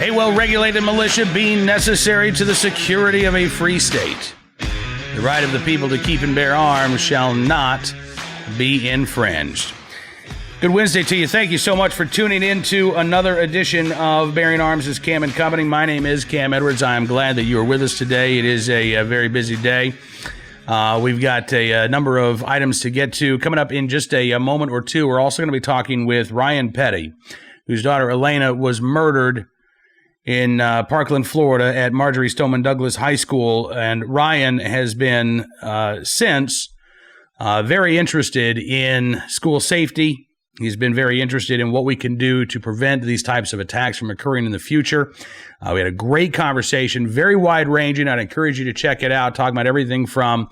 A well-regulated militia being necessary to the security of a free state. The right of the people to keep and bear arms shall not be infringed. Good Wednesday to you. Thank you so much for tuning in to another edition of Bearing Arms is Cam and Company. My name is Cam Edwards. I am glad that you are with us today. It is a very busy day. We've got a number of items to get to. Coming up in just a moment or two, we're also going to be talking with Ryan Petty, whose daughter Elena was murdered in Parkland, Florida at Marjorie Stoneman Douglas High School. And Ryan has been since very interested in school safety. He's been very interested in what we can do to prevent these types of attacks from occurring in the future. We had a great conversation, very wide-ranging. I'd encourage you to check it out, talking about everything from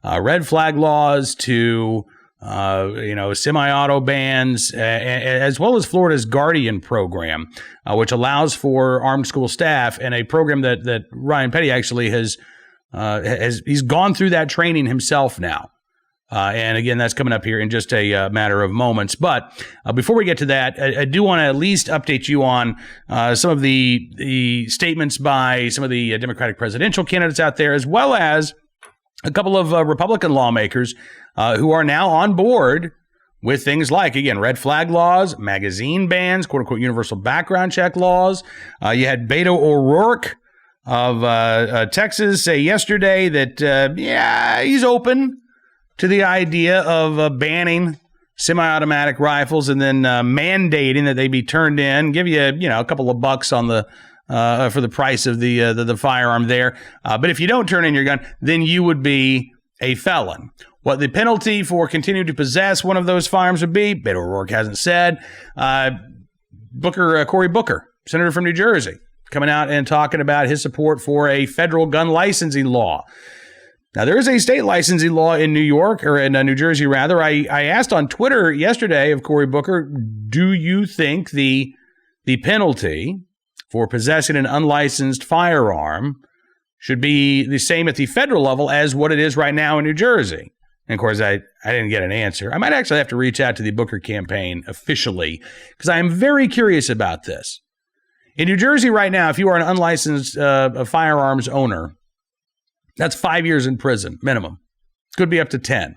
red flag laws to semi-auto bans, as well as Florida's Guardian program, which allows for armed school staff, and a program that Ryan Petty actually has he's gone through that training himself now. And again, that's coming up here in just a matter of moments. But before we get to that, I do want to at least update you on some of the statements by some of the Democratic presidential candidates out there, as well as a couple of Republican lawmakers who are now on board with things like, again, red flag laws, magazine bans, quote-unquote universal background check laws. You had Beto O'Rourke of Texas say yesterday that, he's open to the idea of banning semi-automatic rifles and then mandating that they be turned in, give you a couple of bucks on the for the price of the firearm there. But if you don't turn in your gun, then you would be a felon. What the penalty for continuing to possess one of those firearms would be, Beto O'Rourke hasn't said. Cory Booker, senator from New Jersey, coming out and talking about his support for a federal gun licensing law. Now, there is a state licensing law in New York, or in New Jersey, rather. I asked on Twitter yesterday of Cory Booker, do you think the penalty for possessing an unlicensed firearm should be the same at the federal level as what it is right now in New Jersey? And, of course, I didn't get an answer. I might actually have to reach out to the Booker campaign officially, because I am very curious about this. In New Jersey right now, if you are an unlicensed firearms owner, that's 5 years in prison, minimum. Could be up to 10.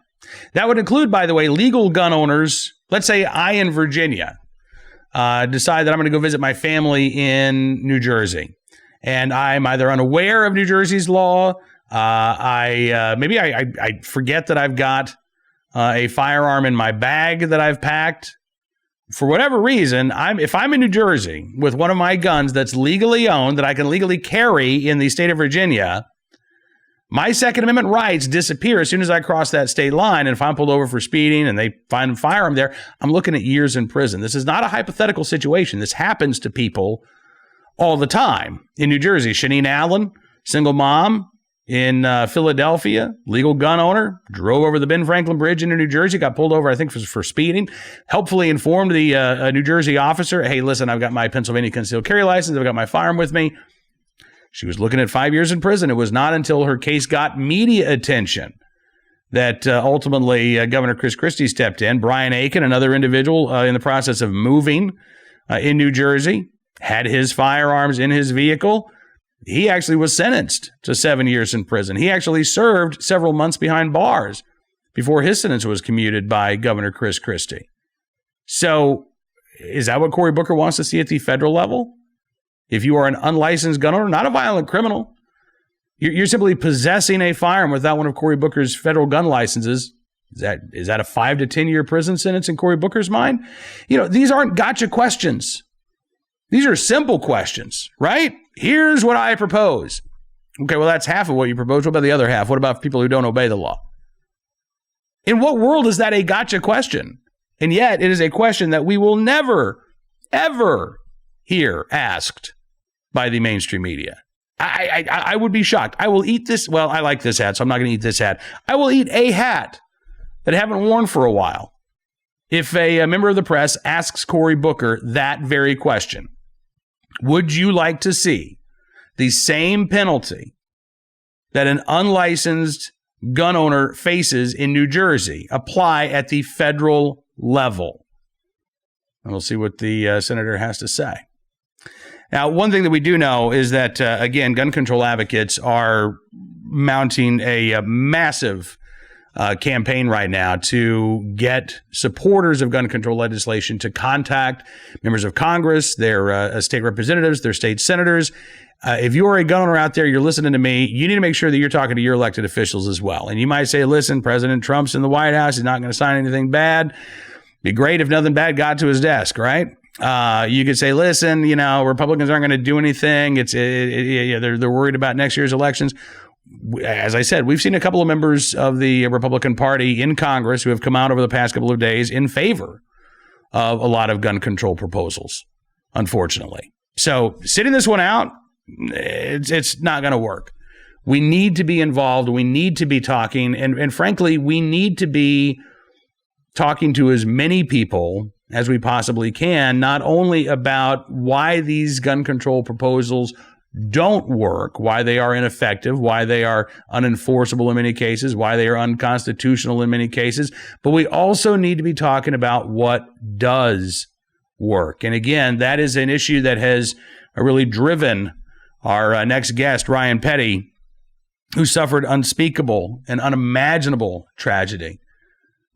That would include, by the way, legal gun owners. Let's say I, in Virginia, decide that I'm going to go visit my family in New Jersey. And I'm either unaware of New Jersey's law, I forget that I've got a firearm in my bag that I've packed. For whatever reason, if I'm in New Jersey with one of my guns that's legally owned, that I can legally carry in the state of Virginia, my Second Amendment rights disappear as soon as I cross that state line. And if I'm pulled over for speeding and they find a firearm there, I'm looking at years in prison. This is not a hypothetical situation. This happens to people all the time. In New Jersey, Shanine Allen, single mom in Philadelphia, legal gun owner, drove over the Ben Franklin Bridge into New Jersey, got pulled over, I think, for speeding, helpfully informed the New Jersey officer, hey, listen, I've got my Pennsylvania concealed carry license, I've got my firearm with me. She was looking at 5 years in prison. It was not until her case got media attention that ultimately Governor Chris Christie stepped in. Brian Aiken, another individual in the process of moving in New Jersey, had his firearms in his vehicle. He actually was sentenced to 7 years in prison. He actually served several months behind bars before his sentence was commuted by Governor Chris Christie. So is that what Cory Booker wants to see at the federal level? If you are an unlicensed gun owner, not a violent criminal, you're simply possessing a firearm without one of Cory Booker's federal gun licenses. Is that a 5 to 10 year prison sentence in Cory Booker's mind? These aren't gotcha questions. These are simple questions, right? Here's what I propose. Okay, well, that's half of what you propose. What about the other half? What about people who don't obey the law? In what world is that a gotcha question? And yet it is a question that we will never, ever hear asked by the mainstream media. I would be shocked. I will eat this. Well, I like this hat, so I'm not going to eat this hat. I will eat a hat that I haven't worn for a while if a member of the press asks Cory Booker that very question. Would you like to see the same penalty that an unlicensed gun owner faces in New Jersey apply at the federal level? And we'll see what the senator has to say. Now, one thing that we do know is that, again, gun control advocates are mounting a massive campaign right now to get supporters of gun control legislation to contact members of Congress, their state representatives, their state senators. If you're a gun owner out there, you're listening to me, you need to make sure that you're talking to your elected officials as well. And you might say, listen, President Trump's in the White House. He's not going to sign anything bad. Be great if nothing bad got to his desk, right? You could say, listen, Republicans aren't going to do anything. They're worried about next year's elections. As I said, we've seen a couple of members of the Republican Party in Congress who have come out over the past couple of days in favor of a lot of gun control proposals, unfortunately. So sitting this one out, it's not going to work. We need to be involved. We need to be talking. And frankly, we need to be talking to as many people as we possibly can, not only about why these gun control proposals don't work, why they are ineffective, why they are unenforceable in many cases, why they are unconstitutional in many cases, but we also need to be talking about what does work. And again, that is an issue that has really driven our next guest, Ryan Petty, who suffered unspeakable and unimaginable tragedy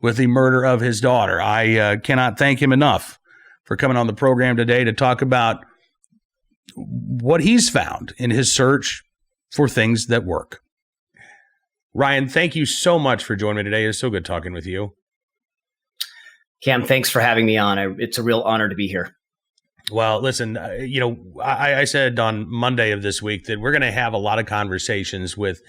with the murder of his daughter. I cannot thank him enough for coming on the program today to talk about what he's found in his search for things that work. Ryan, thank you so much for joining me today. It's so good talking with you. Cam, thanks for having me on. It's a real honor to be here. Well, listen, I said on Monday of this week that we're going to have a lot of conversations with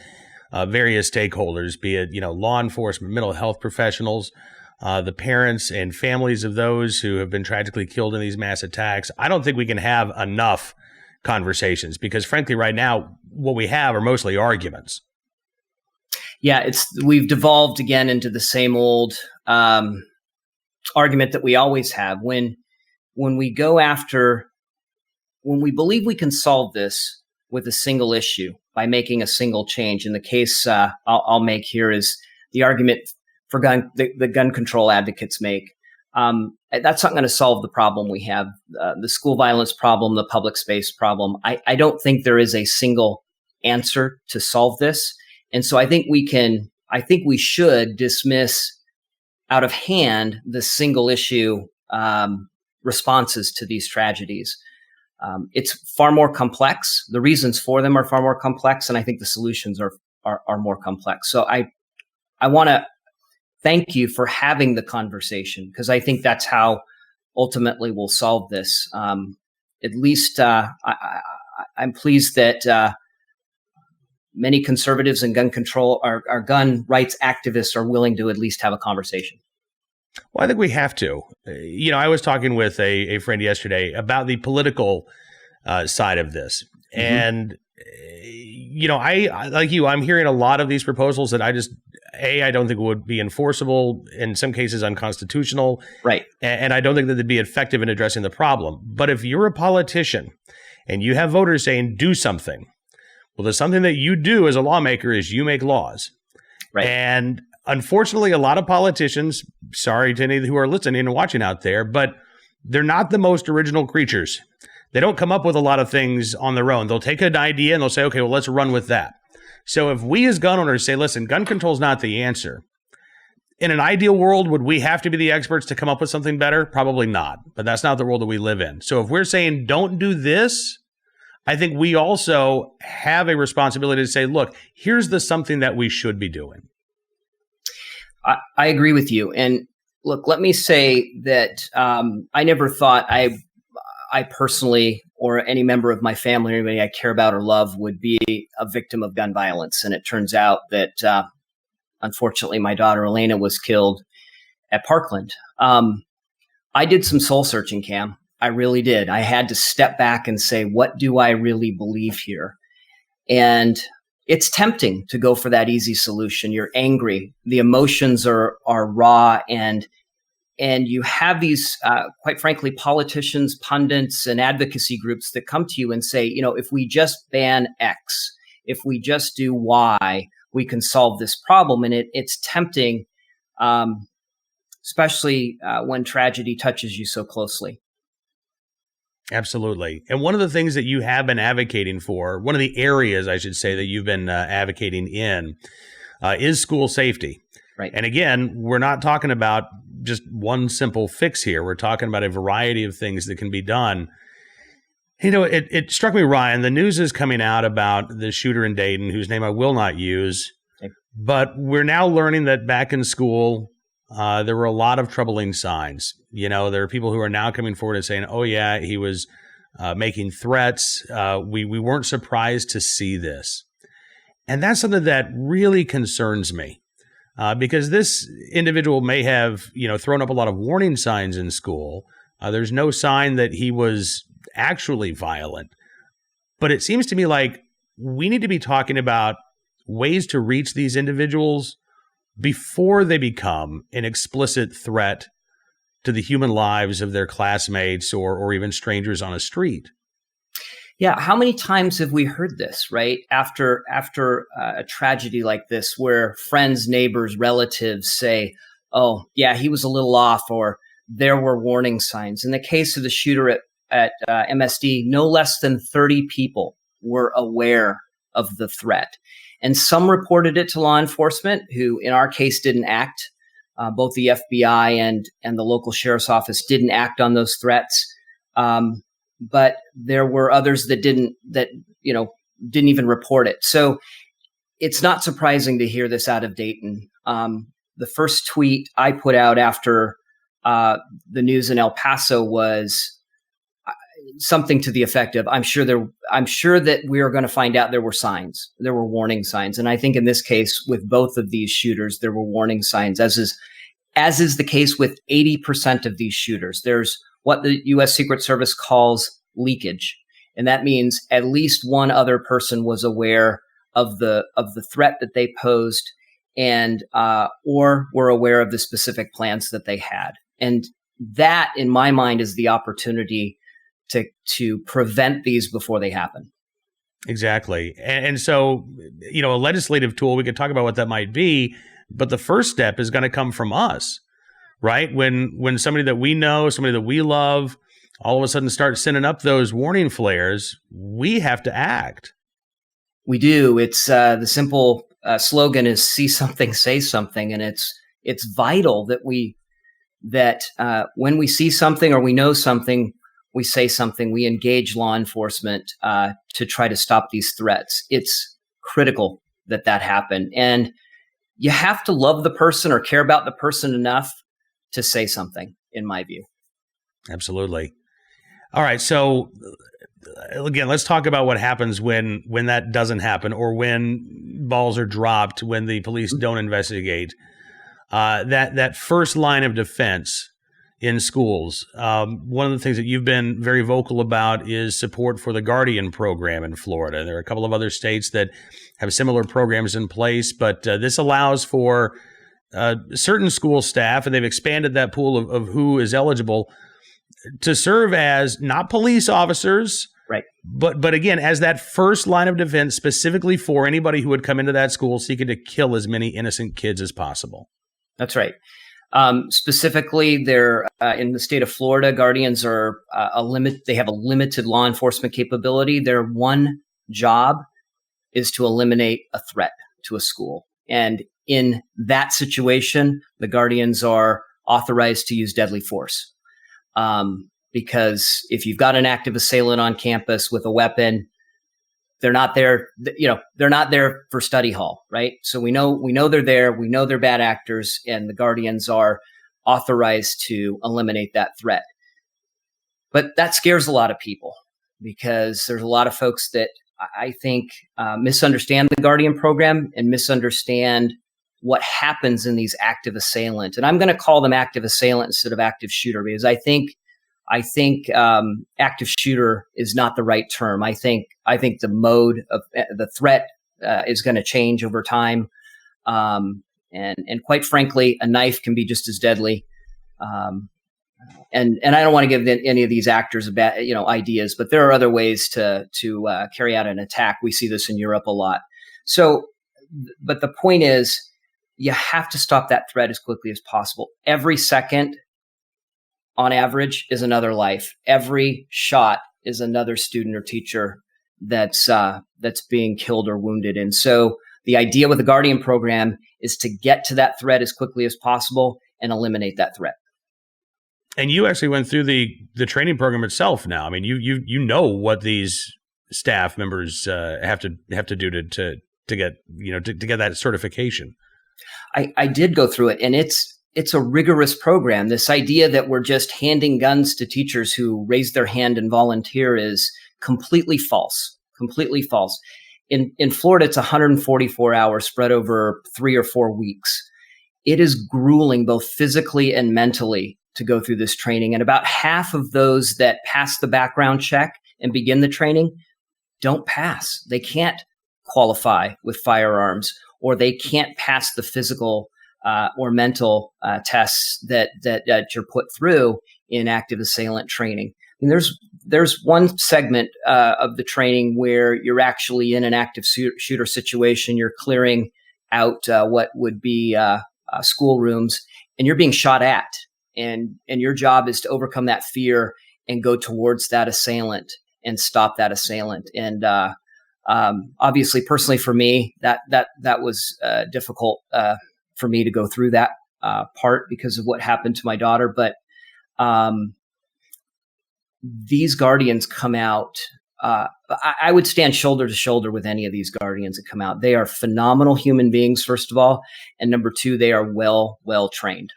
various stakeholders, be it, law enforcement, mental health professionals, the parents and families of those who have been tragically killed in these mass attacks. I don't think we can have enough conversations because, frankly, right now, what we have are mostly arguments. Yeah, we've devolved again into the same old argument that we always have. When we believe we can solve this with a single issue by making a single change, in the case I'll make here is the argument for the gun control advocates make. That's not going to solve the problem we have, the school violence problem, the public space problem. I don't think there is a single answer to solve this. And so I think we should dismiss out of hand the single issue responses to these tragedies. It's far more complex. The reasons for them are far more complex, and I think the solutions are more complex. So I want to thank you for having the conversation, because I think that's how ultimately we'll solve this. At least I'm pleased that many conservatives and gun control, our gun rights activists are willing to at least have a conversation. Well, I think we have to. I was talking with a friend yesterday about the political side of this. Mm-hmm. And, I like you, I'm hearing a lot of these proposals that I don't think would be enforceable, in some cases unconstitutional. Right. And I don't think that they'd be effective in addressing the problem. But if you're a politician and you have voters saying, do something, well, there's something that you do as a lawmaker is you make laws. Right. And unfortunately, a lot of politicians, sorry to any who are listening and watching out there, but they're not the most original creatures. They don't come up with a lot of things on their own. They'll take an idea and they'll say, okay, well, let's run with that. So if we as gun owners say, listen, gun control is not the answer. In an ideal world, would we have to be the experts to come up with something better? Probably not, but that's not the world that we live in. So if we're saying don't do this, I think we also have a responsibility to say, look, here's something that we should be doing. I agree with you. And look, let me say that I never thought I personally, or any member of my family or anybody I care about or love, would be a victim of gun violence. And it turns out that, unfortunately, my daughter Elena was killed at Parkland. I did some soul searching, Cam. I really did. I had to step back and say, what do I really believe here? And it's tempting to go for that easy solution. You're angry. The emotions are raw, and you have these, quite frankly, politicians, pundits, and advocacy groups that come to you and say, if we just ban X, if we just do Y, we can solve this problem. And it's tempting, especially when tragedy touches you so closely. Absolutely. And one of the things that you have been advocating for, one of the areas I should say that you've been advocating in is school safety. Right. And again, we're not talking about just one simple fix here. We're talking about a variety of things that can be done. It struck me, Ryan, the news is coming out about the shooter in Dayton, whose name I will not use, but we're now learning that back in school, there were a lot of troubling signs. There are people who are now coming forward and saying, oh, yeah, he was making threats. We weren't surprised to see this. And that's something that really concerns me because this individual may have, thrown up a lot of warning signs in school. There's no sign that he was actually violent. But it seems to me like we need to be talking about ways to reach these individuals before they become an explicit threat to the human lives of their classmates or even strangers on a street. Yeah, how many times have we heard this, right? After a tragedy like this, where friends, neighbors, relatives say, "Oh, yeah, he was a little off," or "There were warning signs." In the case of the shooter at MSD, no less than 30 people were aware of the threat, and some reported it to law enforcement, who, in our case, didn't act. Both the FBI and the local sheriff's office didn't act on those threats. But there were others that didn't even report it. So it's not surprising to hear this out of Dayton. The first tweet I put out after the news in El Paso was something to the effect of, I'm sure that we are going to find out there were signs. There were warning signs. And I think in this case, with both of these shooters, there were warning signs, as is the case with 80% of these shooters. There's what the U.S. Secret Service calls leakage. And that means at least one other person was aware of the threat that they posed and or were aware of the specific plans that they had. And that, in my mind, is the opportunity to prevent these before they happen. Exactly. And so, a legislative tool, we could talk about what that might be, but the first step is going to come from us, right? When somebody that we know, somebody that we love, all of a sudden starts sending up those warning flares, we have to act. We do. It's the simple slogan is "See something, say something," and it's vital that when we see something or we know something, we say something. We engage law enforcement to try to stop these threats. It's critical that happen, and you have to love the person or care about the person enough to say something, in my view. Absolutely. All right. So again, let's talk about what happens when that doesn't happen, or when balls are dropped, when the police don't investigate. That first line of defense in schools. One of the things that you've been very vocal about is support for the Guardian program in Florida. There are a couple of other states that have similar programs in place, but this allows for certain school staff, and they've expanded that pool of who is eligible to serve as not police officers, right? But again, as that first line of defense, specifically for anybody who would come into that school seeking to kill as many innocent kids as possible. That's right. Specifically, they're in the state of Florida. Guardians are They have a limited law enforcement capability. Their one job is to eliminate a threat to a school, and in that situation, the Guardians are authorized to use deadly force. Because if you've got an active assailant on campus with a weapon, they're not there. They're not there for study hall, right? So we know they're there. We know they're bad actors, and the Guardians are authorized to eliminate that threat. But that scares a lot of people, because there's a lot of folks that I think misunderstand the Guardian program and misunderstand what happens in these active assailant. And I'm going to call them active assailant instead of active shooter, because I think active shooter is not the right term. I think the mode of the threat is going to change over time. And quite frankly, a knife can be just as deadly. And I don't want to give any of these actors ideas, but there are other ways to carry out an attack. We see this in Europe a lot. So, but the point is, you have to stop that threat as quickly as possible. Every second on average, is another life. Every shot is another student or teacher that's being killed or wounded. And so the idea with the Guardian program is to get to that threat as quickly as possible and eliminate that threat. And you actually went through the training program itself now. I mean, you know what these staff members have to do to get to get that certification. I did go through it, and it's a rigorous program. This idea that we're just handing guns to teachers who raise their hand and volunteer is completely false. Completely false. In Florida, it's 144 hours spread over 3 or 4 weeks. It is grueling, both physically and mentally, to go through this training. And about half of those that pass the background check and begin the training don't pass. They can't qualify with firearms, or they can't pass the physical or mental tests that you're put through in active assailant training. And there's one segment of the training where you're actually in an active shooter situation. You're clearing out what would be schoolrooms, and you're being shot at. And your job is to overcome that fear and go towards that assailant and stop that assailant. And obviously, personally for me, that was difficult for me to go through that part because of what happened to my daughter. But these Guardians come out. I would stand shoulder to shoulder with any of these Guardians that come out. They are phenomenal human beings, first of all, and number two, they are well trained.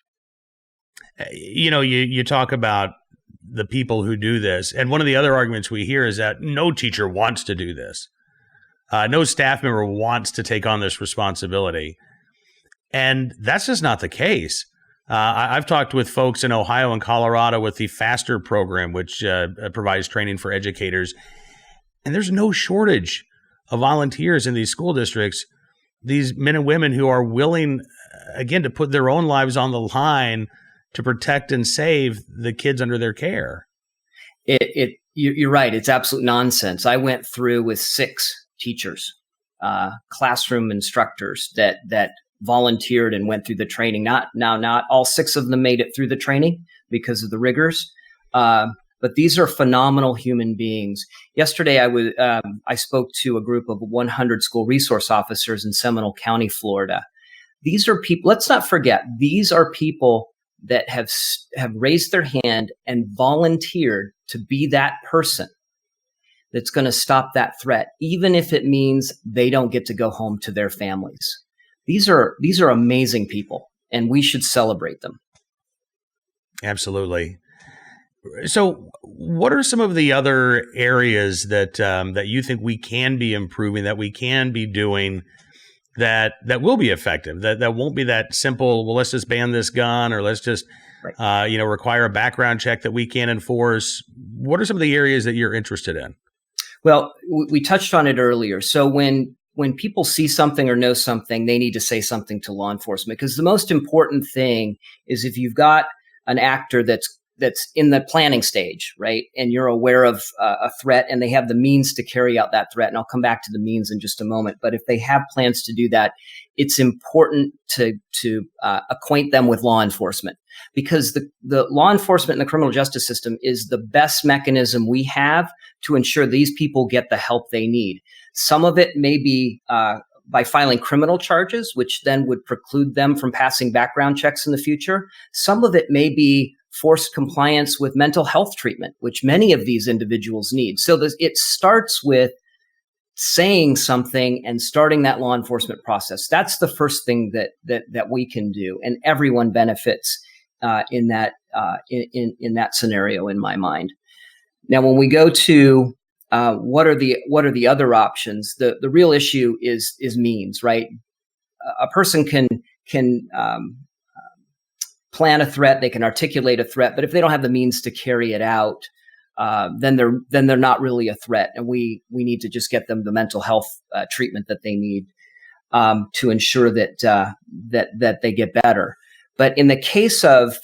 You talk about the people who do this, and one of the other arguments we hear is that no teacher wants to do this. No staff member wants to take on this responsibility. And that's just not the case. I've talked with folks in Ohio and Colorado with the FASTER program, which provides training for educators. And there's no shortage of volunteers in these school districts, these men and women who are willing, again, to put their own lives on the line to protect and save the kids under their care. You're right. It's absolute nonsense. I went through with 6 teachers, classroom instructors that volunteered and went through the training. Not all 6 of them made it through the training because of the rigors, but these are phenomenal human beings. Yesterday, I spoke to a group of 100 school resource officers in Seminole County, Florida. These are people. Let's not forget, these are people that have raised their hand and volunteered to be that person that's going to stop that threat, even if it means they don't get to go home to their families. These are amazing people, and we should celebrate them. Absolutely. So what are some of the other areas that you think we can be improving, that we can be doing that will be effective, that won't be that simple, well, let's just ban this gun, or let's just require a background check that we can't enforce? What are some of the areas that you're interested in? Well, we touched on it earlier. So when people see something or know something, they need to say something to law enforcement, because the most important thing is if you've got an actor that's in the planning stage, right, and you're aware of a threat and they have the means to carry out that threat, and I'll come back to the means in just a moment, but if they have plans to do that, it's important to acquaint them with law enforcement, because the law enforcement and the criminal justice system is the best mechanism we have to ensure these people get the help they need. Some of it may be by filing criminal charges, which then would preclude them from passing background checks in the future. Some of it may be forced compliance with mental health treatment, which many of these individuals need. So it starts with saying something and starting that law enforcement process. That's the first thing that we can do, and everyone benefits in that scenario, in my mind. Now, when we go to what are the other options, the real issue is means, right? A person can plan a threat, they can articulate a threat, but if they don't have the means to carry it out, then they're not really a threat, and we need to just get them the mental health treatment that they need to ensure that they get better. But in the case of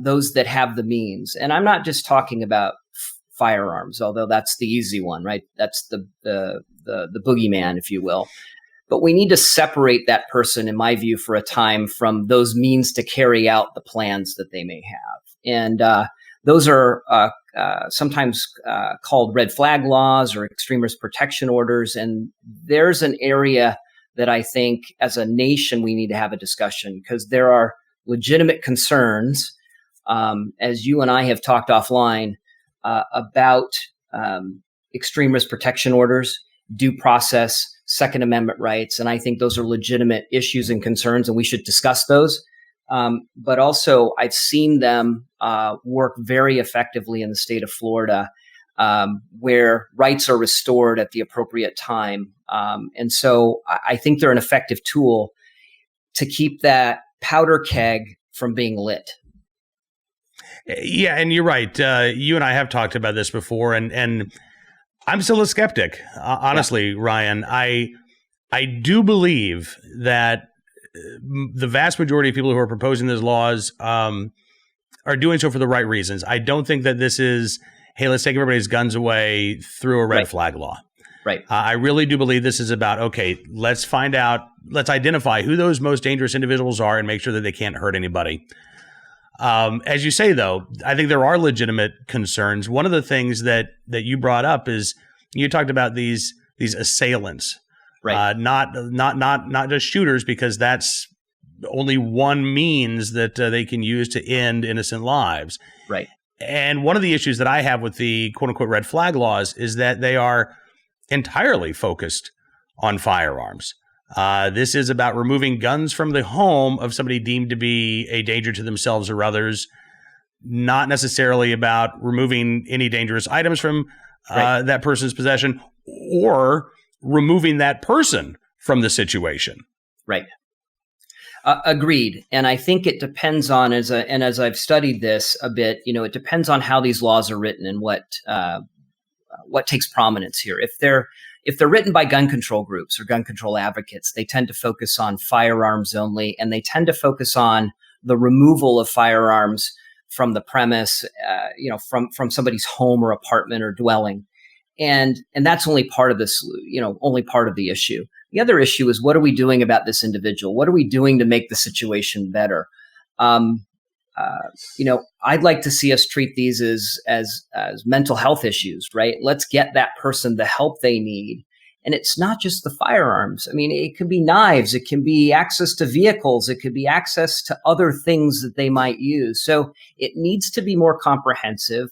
those that have the means, and I'm not just talking about firearms, although that's the easy one, right? That's the boogeyman, if you will. But we need to separate that person, in my view, for a time from those means to carry out the plans that they may have. And those are sometimes called red flag laws or extreme risk protection orders. And there's an area that I think as a nation we need to have a discussion, because there are legitimate concerns, as you and I have talked offline, about extreme risk protection orders, due process, Second Amendment rights. And I think those are legitimate issues and concerns, and we should discuss those. But also, I've seen them work very effectively in the state of Florida, where rights are restored at the appropriate time. And so I think they're an effective tool to keep that powder keg from being lit. Yeah, and you're right. You and I have talked about this before, and I'm still a skeptic, honestly, Ryan. I do believe that the vast majority of people who are proposing these laws are doing so for the right reasons. I don't think that this is, hey, let's take everybody's guns away through a red flag law. Right. I really do believe this is about, okay, let's identify who those most dangerous individuals are and make sure that they can't hurt anybody. As you say, though, I think there are legitimate concerns. One of the things that you brought up is you talked about these assailants, right? Not just shooters, because that's only one means that they can use to end innocent lives, right? And one of the issues that I have with the quote unquote red flag laws is that they are entirely focused on firearms. This is about removing guns from the home of somebody deemed to be a danger to themselves or others, not necessarily about removing any dangerous items from that person's possession or removing that person from the situation. Right. Agreed. And I think it depends on, as I've studied this a bit, it depends on how these laws are written and what takes prominence here. If they're written by gun control groups or gun control advocates, they tend to focus on firearms only, and they tend to focus on the removal of firearms from the premise, from somebody's home or apartment or dwelling. And that's only part of this, only part of the issue. The other issue is, what are we doing about this individual? What are we doing to make the situation better? I'd like to see us treat these as mental health issues, right? Let's get that person the help they need. And it's not just the firearms. I mean, it could be knives. It can be access to vehicles. It could be access to other things that they might use. So it needs to be more comprehensive.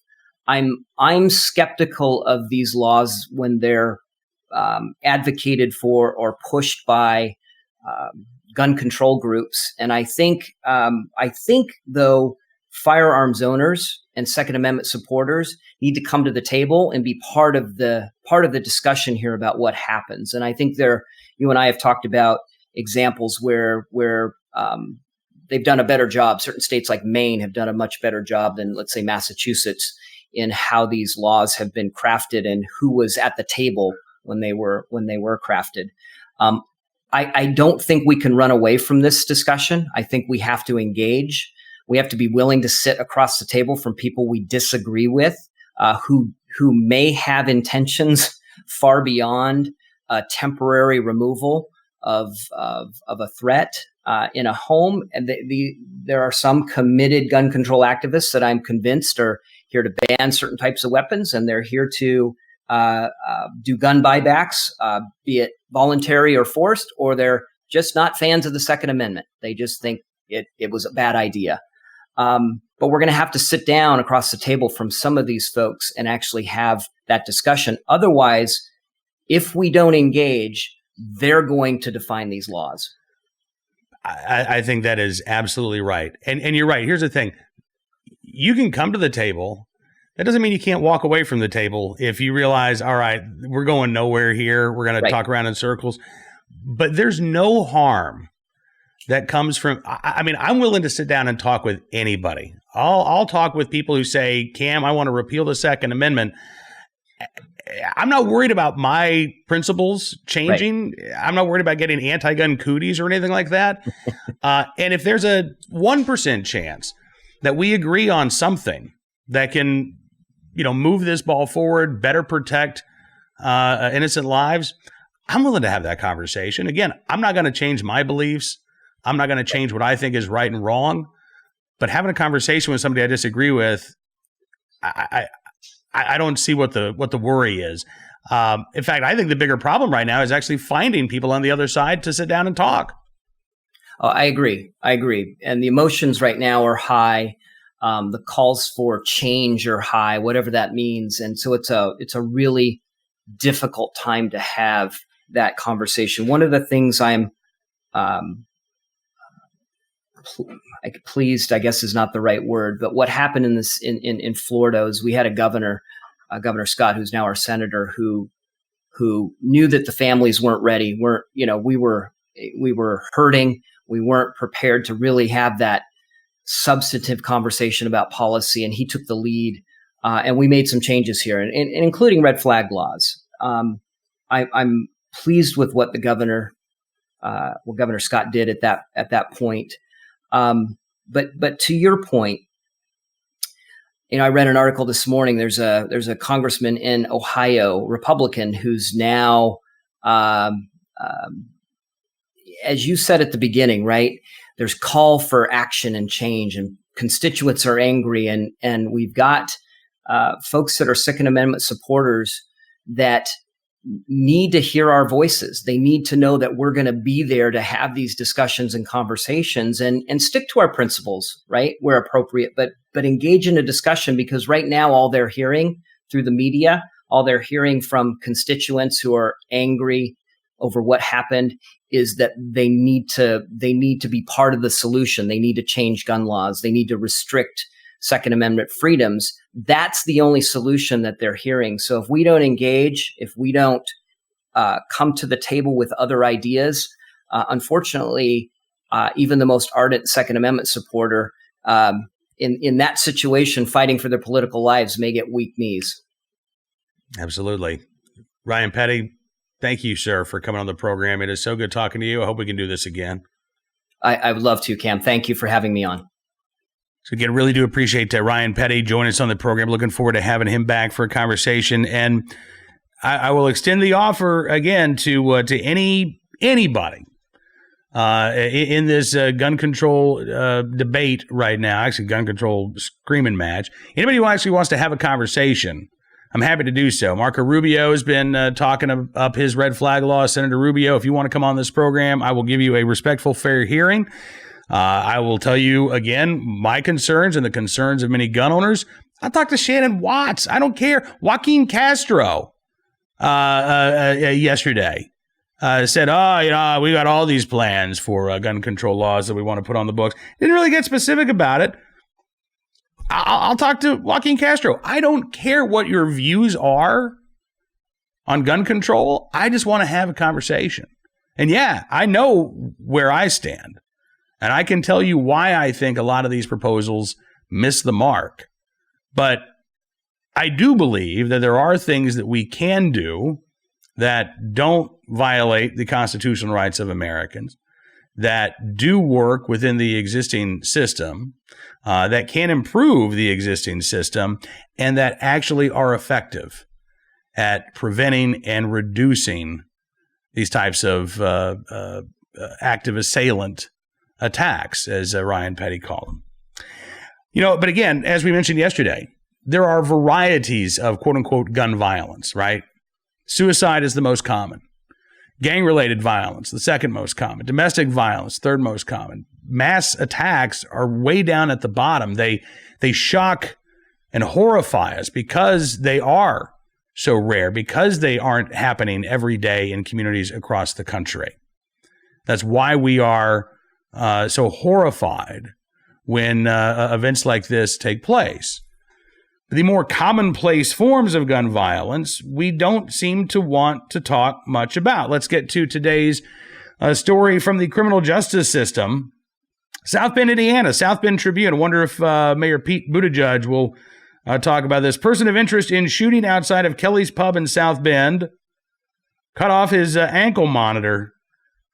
I'm skeptical of these laws when they're advocated for or pushed by gun control groups. And I think though, firearms owners and Second Amendment supporters need to come to the table and be part of the discussion here about what happens. And I think you and I have talked about examples where they've done a better job. Certain states like Maine have done a much better job than, let's say, Massachusetts in how these laws have been crafted and who was at the table when they were crafted. I don't think we can run away from this discussion. I think we have to engage. We have to be willing to sit across the table from people we disagree with, who may have intentions far beyond temporary removal of a threat in a home. And there are some committed gun control activists that I'm convinced are here to ban certain types of weapons, and they're here to do gun buybacks, be it voluntary or forced, or they're just not fans of the Second Amendment. They just think it was a bad idea. But we're going to have to sit down across the table from some of these folks and actually have that discussion. Otherwise, if we don't engage, they're going to define these laws. I think that is absolutely right. And you're right. Here's the thing. You can come to the table. That doesn't mean you can't walk away from the table if you realize, all right, we're going nowhere here. We're going to talk around in circles. But there's no harm that comes from, I mean, I'm willing to sit down and talk with anybody. I'll talk with people who say, Cam, I want to repeal the Second Amendment. I'm not worried about my principles changing. Right. I'm not worried about getting anti-gun cooties or anything like that. And if there's a 1% chance that we agree on something that can, move this ball forward, better protect innocent lives, I'm willing to have that conversation. Again, I'm not going to change my beliefs. I'm not going to change what I think is right and wrong. But having a conversation with somebody I disagree with, I don't see what the worry is. In fact, I think the bigger problem right now is actually finding people on the other side to sit down and talk. Oh, I agree. And the emotions right now are high. The calls for change are high, whatever that means. And so it's a really difficult time to have that conversation. One of the things I'm pleased, I guess is not the right word, but what happened in Florida is we had a Governor Scott, who's now our senator, who knew that the families weren't ready. We were hurting. We weren't prepared to really have that substantive conversation about policy, and he took the lead, and we made some changes here, and including red flag laws. I'm pleased with what Governor Scott did at that point. But to your point, I read an article this morning. There's a congressman in Ohio, Republican, who's now, as you said at the beginning, right? There's call for action and change, and constituents are angry, and we've got folks that are Second Amendment supporters that need to hear our voices. They need to know that we're going to be there to have these discussions and conversations and stick to our principles, right, where appropriate, but engage in a discussion, because right now all they're hearing through the media, all they're hearing from constituents who are angry over what happened is that they need to be part of the solution. They need to change gun laws. They need to restrict Second Amendment freedoms. That's the only solution that they're hearing. So if we don't engage, if we don't come to the table with other ideas, unfortunately, even the most ardent Second Amendment supporter in that situation, fighting for their political lives, may get weak knees. Absolutely. Ryan Petty, thank you, sir, for coming on the program. It is so good talking to you. I hope we can do this again. I would love to, Cam. Thank you for having me on. So again, really do appreciate Ryan Petty joining us on the program. Looking forward to having him back for a conversation. And I will extend the offer again to anybody in this gun control debate right now, actually gun control screaming match. Anybody who actually wants to have a conversation, I'm happy to do so. Marco Rubio has been talking up his red flag law. Senator Rubio, if you want to come on this program, I will give you a respectful, fair hearing. I will tell you, again, my concerns and the concerns of many gun owners. I talked to Shannon Watts. I don't care. Joaquin Castro yesterday said, we got all these plans for gun control laws that we want to put on the books. Didn't really get specific about it. I'll talk to Joaquin Castro. I don't care what your views are on gun control. I just want to have a conversation. And yeah, I know where I stand. And I can tell you why I think a lot of these proposals miss the mark. But I do believe that there are things that we can do that don't violate the constitutional rights of Americans, that do work within the existing system, that can improve the existing system, and that actually are effective at preventing and reducing these types of active assailant attacks, as Ryan Petty called them. But again, as we mentioned yesterday, there are varieties of quote-unquote gun violence, right? Suicide is the most common. Gang-related violence, the second most common. Domestic violence, third most common. Mass attacks are way down at the bottom. They shock and horrify us because they are so rare, because they aren't happening every day in communities across the country. That's why we are so horrified when events like this take place. The more commonplace forms of gun violence, we don't seem to want to talk much about. Let's get to today's story from the criminal justice system. South Bend, Indiana, South Bend Tribune. I wonder if Mayor Pete Buttigieg will talk about this. Person of interest in shooting outside of Kelly's Pub in South Bend cut off his ankle monitor.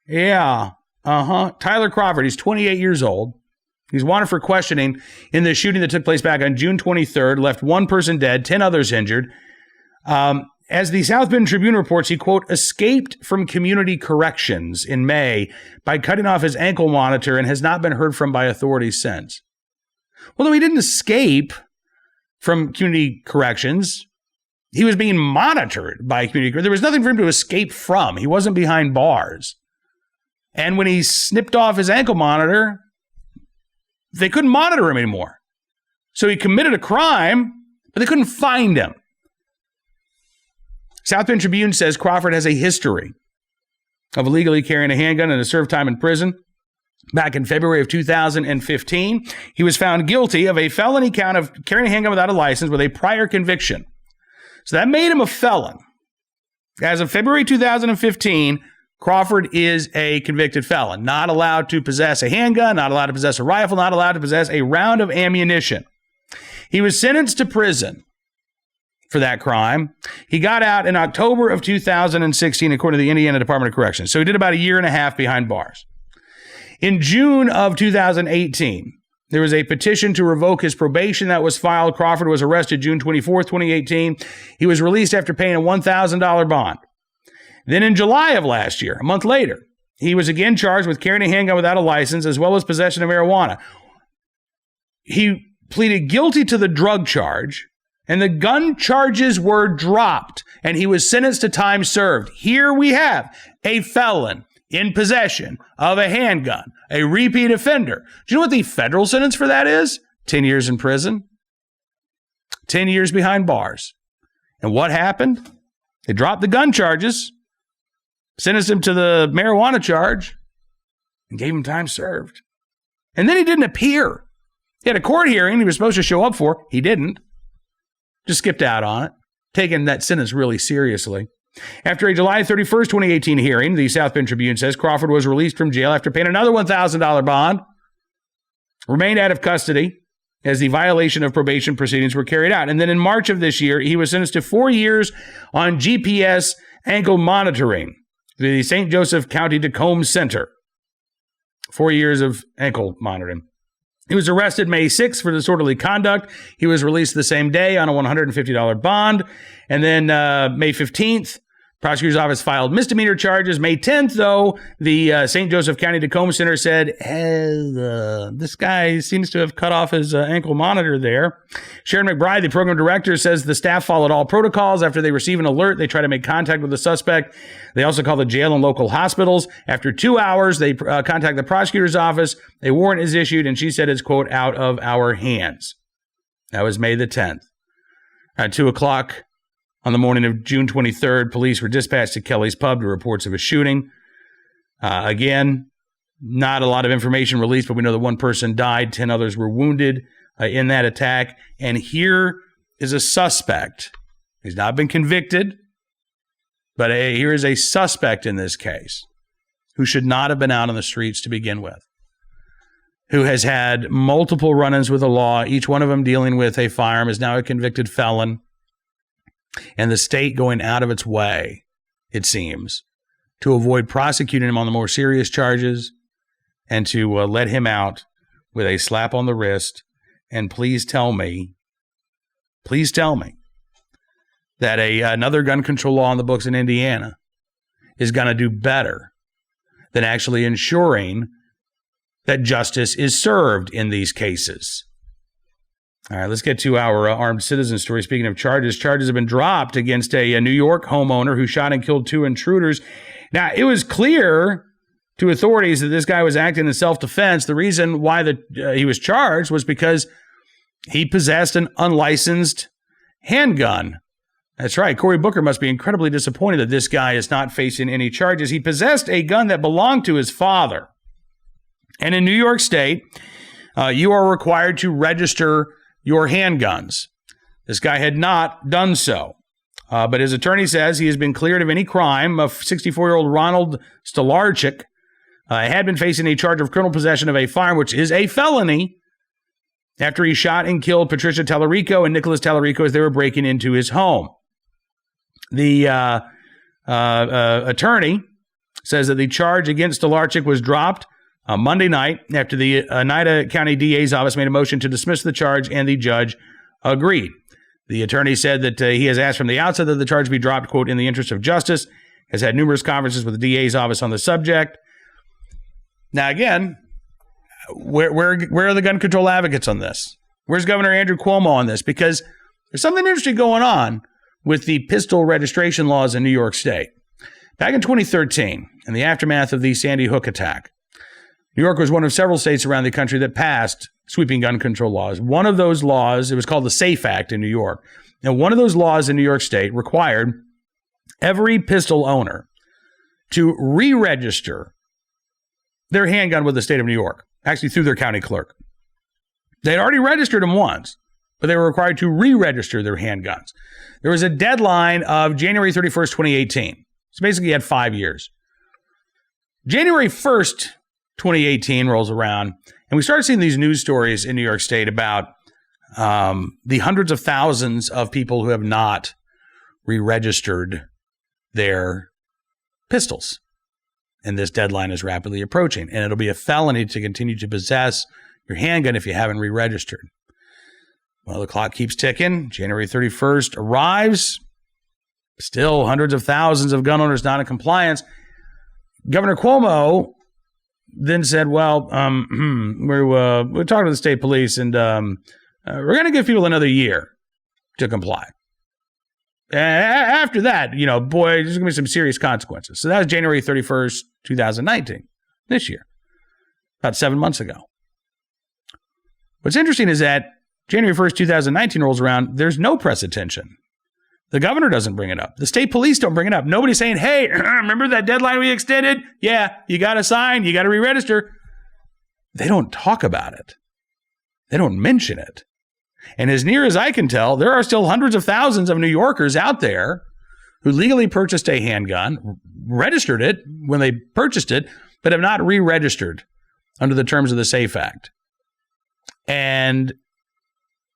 Yeah. Tyler Crawford, he's 28 years old. He's wanted for questioning in the shooting that took place back on June 23rd, left one person dead, 10 others injured. As the South Bend Tribune reports, he, quote, escaped from community corrections in May by cutting off his ankle monitor and has not been heard from by authorities since. Well, no, he didn't escape from community corrections. He was being monitored by community corrections. There was nothing for him to escape from. He wasn't behind bars. And when he snipped off his ankle monitor, they couldn't monitor him anymore. So he committed a crime, but they couldn't find him. South Bend Tribune says Crawford has a history of illegally carrying a handgun and has served time in prison. Back in February of 2015, he was found guilty of a felony count of carrying a handgun without a license with a prior conviction. So that made him a felon. As of February 2015, Crawford is a convicted felon, not allowed to possess a handgun, not allowed to possess a rifle, not allowed to possess a round of ammunition. He was sentenced to prison for that crime. He got out in October of 2016, according to the Indiana Department of Corrections. So he did about a year and a half behind bars. In June of 2018, there was a petition to revoke his probation that was filed. Crawford was arrested June 24, 2018. He was released after paying a $1,000 bond. Then in July of last year, a month later, he was again charged with carrying a handgun without a license as well as possession of marijuana. He pleaded guilty to the drug charge, and the gun charges were dropped, and he was sentenced to time served. Here we have a felon in possession of a handgun, a repeat offender. Do you know what the federal sentence for that is? 10 years in prison, 10 years behind bars. And what happened? They dropped the gun charges, sentenced him to the marijuana charge, and gave him time served. And then he didn't appear. He had a court hearing he was supposed to show up for. He didn't. Just skipped out on it, taking that sentence really seriously. After a July 31st, 2018 hearing, the South Bend Tribune says Crawford was released from jail after paying another $1,000 bond, remained out of custody as the violation of probation proceedings were carried out. And then in March of this year, he was sentenced to 4 years on GPS ankle monitoring, the St. Joseph County Tacoma Center. 4 years of ankle monitoring. He was arrested May 6th for disorderly conduct. He was released the same day on a $150 bond. And then May 15th, prosecutor's office filed misdemeanor charges. May 10th, though, the St. Joseph County Tacoma Center said, this guy seems to have cut off his ankle monitor there. Sharon McBride, the program director, says the staff followed all protocols. After they receive an alert, they try to make contact with the suspect. They also call the jail and local hospitals. After 2 hours, they contact the prosecutor's office. A warrant is issued, and she said it's, quote, out of our hands. That was May the 10th. At 2 o'clock on the morning of June 23rd, police were dispatched to Kelly's Pub to reports of a shooting. Again, not a lot of information released, but we know that one person died, 10 others were wounded in that attack. And here is a suspect. He's not been convicted, but here is a suspect in this case who should not have been out on the streets to begin with, who has had multiple run-ins with the law, each one of them dealing with a firearm, is now a convicted felon. And the state going out of its way, it seems, to avoid prosecuting him on the more serious charges and to let him out with a slap on the wrist. And please tell me that another gun control law on the books in Indiana is going to do better than actually ensuring that justice is served in these cases. All right, let's get to our armed citizen story. Speaking of charges have been dropped against a New York homeowner who shot and killed 2 intruders. Now, it was clear to authorities that this guy was acting in self-defense. The reason why he was charged was because he possessed an unlicensed handgun. That's right. Cory Booker must be incredibly disappointed that this guy is not facing any charges. He possessed a gun that belonged to his father. And in New York State, you are required to register your handguns. This guy had not done so. But his attorney says he has been cleared of any crime. 64-year-old Ronald Stolarczyk had been facing a charge of criminal possession of a firearm, which is a felony, after he shot and killed Patricia Tallarico and Nicholas Tallarico as they were breaking into his home. The attorney says that the charge against Stolarczyk was dropped Monday night after the Oneida County DA's office made a motion to dismiss the charge, and the judge agreed. The attorney said that he has asked from the outset that the charge be dropped, quote, in the interest of justice, has had numerous conferences with the DA's office on the subject. Now, again, where are the gun control advocates on this? Where's Governor Andrew Cuomo on this? Because there's something interesting going on with the pistol registration laws in New York State. Back in 2013, in the aftermath of the Sandy Hook attack, New York was one of several states around the country that passed sweeping gun control laws. One of those laws, it was called the SAFE Act in New York. Now, one of those laws in New York State required every pistol owner to re-register their handgun with the state of New York, actually through their county clerk. They'd already registered them once, but they were required to re-register their handguns. There was a deadline of January 31st, 2018. So basically you had 5 years. January 1st, 2018 rolls around, and we started seeing these news stories in New York State about the hundreds of thousands of people who have not re-registered their pistols. And this deadline is rapidly approaching, and it'll be a felony to continue to possess your handgun if you haven't re-registered. Well, the clock keeps ticking. January 31st arrives. Still hundreds of thousands of gun owners not in compliance. Governor Cuomo then said, well, we're talking to the state police, and we're going to give people another year to comply. After that, boy, there's going to be some serious consequences. So that was January 31st, 2019, this year, about 7 months ago. What's interesting is that January 1st, 2019 rolls around, there's no press attention. The governor doesn't bring it up. The state police don't bring it up. Nobody's saying, hey, remember that deadline we extended? Yeah, you got to sign, you got to re-register. They don't talk about it. They don't mention it. And as near as I can tell, there are still hundreds of thousands of New Yorkers out there who legally purchased a handgun, registered it when they purchased it, but have not re-registered under the terms of the SAFE Act. And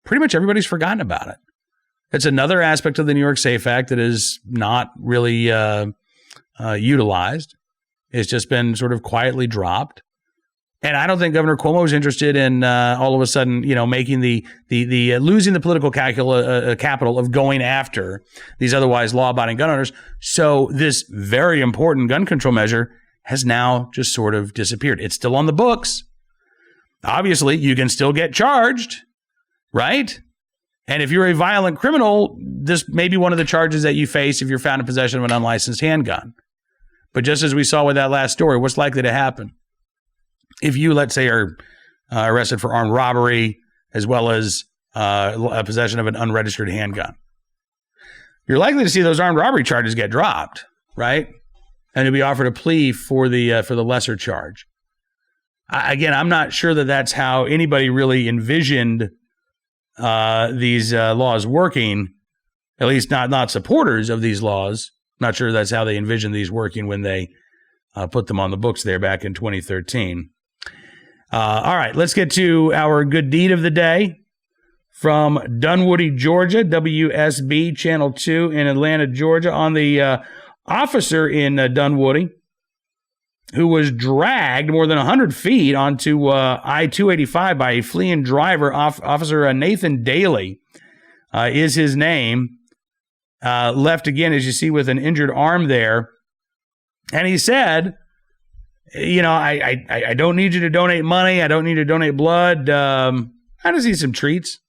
pretty much everybody's forgotten about it. It's another aspect of the New York SAFE Act that is not really utilized. It's just been sort of quietly dropped. And I don't think Governor Cuomo is interested in all of a sudden, making the losing the political capital of going after these otherwise law-abiding gun owners. So this very important gun control measure has now just sort of disappeared. It's still on the books. Obviously, you can still get charged, right? And if you're a violent criminal, this may be one of the charges that you face if you're found in possession of an unlicensed handgun. But just as we saw with that last story, what's likely to happen? If you, let's say, are arrested for armed robbery as well as possession of an unregistered handgun, you're likely to see those armed robbery charges get dropped, right? And you'll be offered a plea for the lesser charge. Again, I'm not sure that that's how anybody really envisioned these laws working, at least not supporters of these laws. Not sure that's how they envisioned these working when they put them on the books there back in 2013. All right, let's get to our good deed of the day from Dunwoody, Georgia, WSB Channel 2 in Atlanta, Georgia, on the officer in Dunwoody who was dragged more than 100 feet onto I-285 by a fleeing driver. Officer Nathan Daly is his name. Left again, as you see, with an injured arm there. And he said, I don't need you to donate money. I don't need to donate blood. I just need some treats.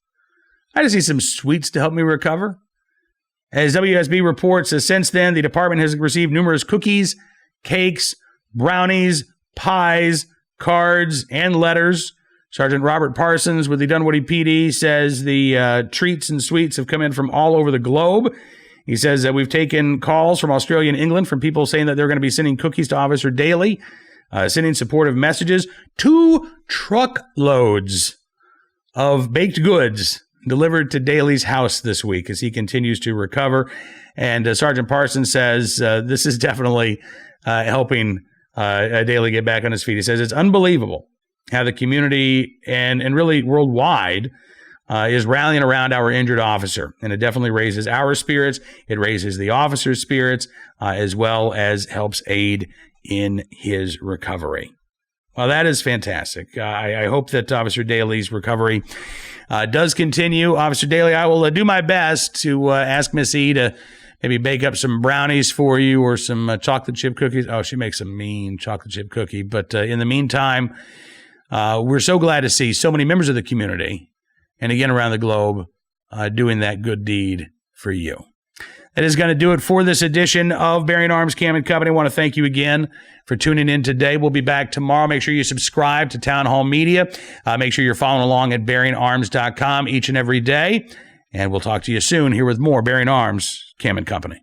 I just need some sweets to help me recover. As WSB reports, since then, the department has received numerous cookies, cakes, brownies, pies, cards, and letters. Sergeant Robert Parsons with the Dunwoody PD says the treats and sweets have come in from all over the globe. He says that we've taken calls from Australia and England from people saying that they're going to be sending cookies to Officer Daly, sending supportive messages. 2 truckloads of baked goods delivered to Daly's house this week as he continues to recover. And Sergeant Parsons says this is definitely helping Daly get back on his feet. He says it's unbelievable how the community and really worldwide is rallying around our injured officer. And it definitely raises our spirits. It raises the officer's spirits, as well as helps aid in his recovery. Well, that is fantastic. I hope that Officer Daly's recovery does continue. Officer Daly, I will do my best to ask Miss E to maybe bake up some brownies for you or some chocolate chip cookies. Oh, she makes a mean chocolate chip cookie. But in the meantime, we're so glad to see so many members of the community, and again around the globe, doing that good deed for you. That is going to do it for this edition of Bearing Arms Cam & Company. I want to thank you again for tuning in today. We'll be back tomorrow. Make sure you subscribe to Town Hall Media. Make sure you're following along at bearingarms.com each and every day. And we'll talk to you soon here with more Bearing Arms Cam & Company.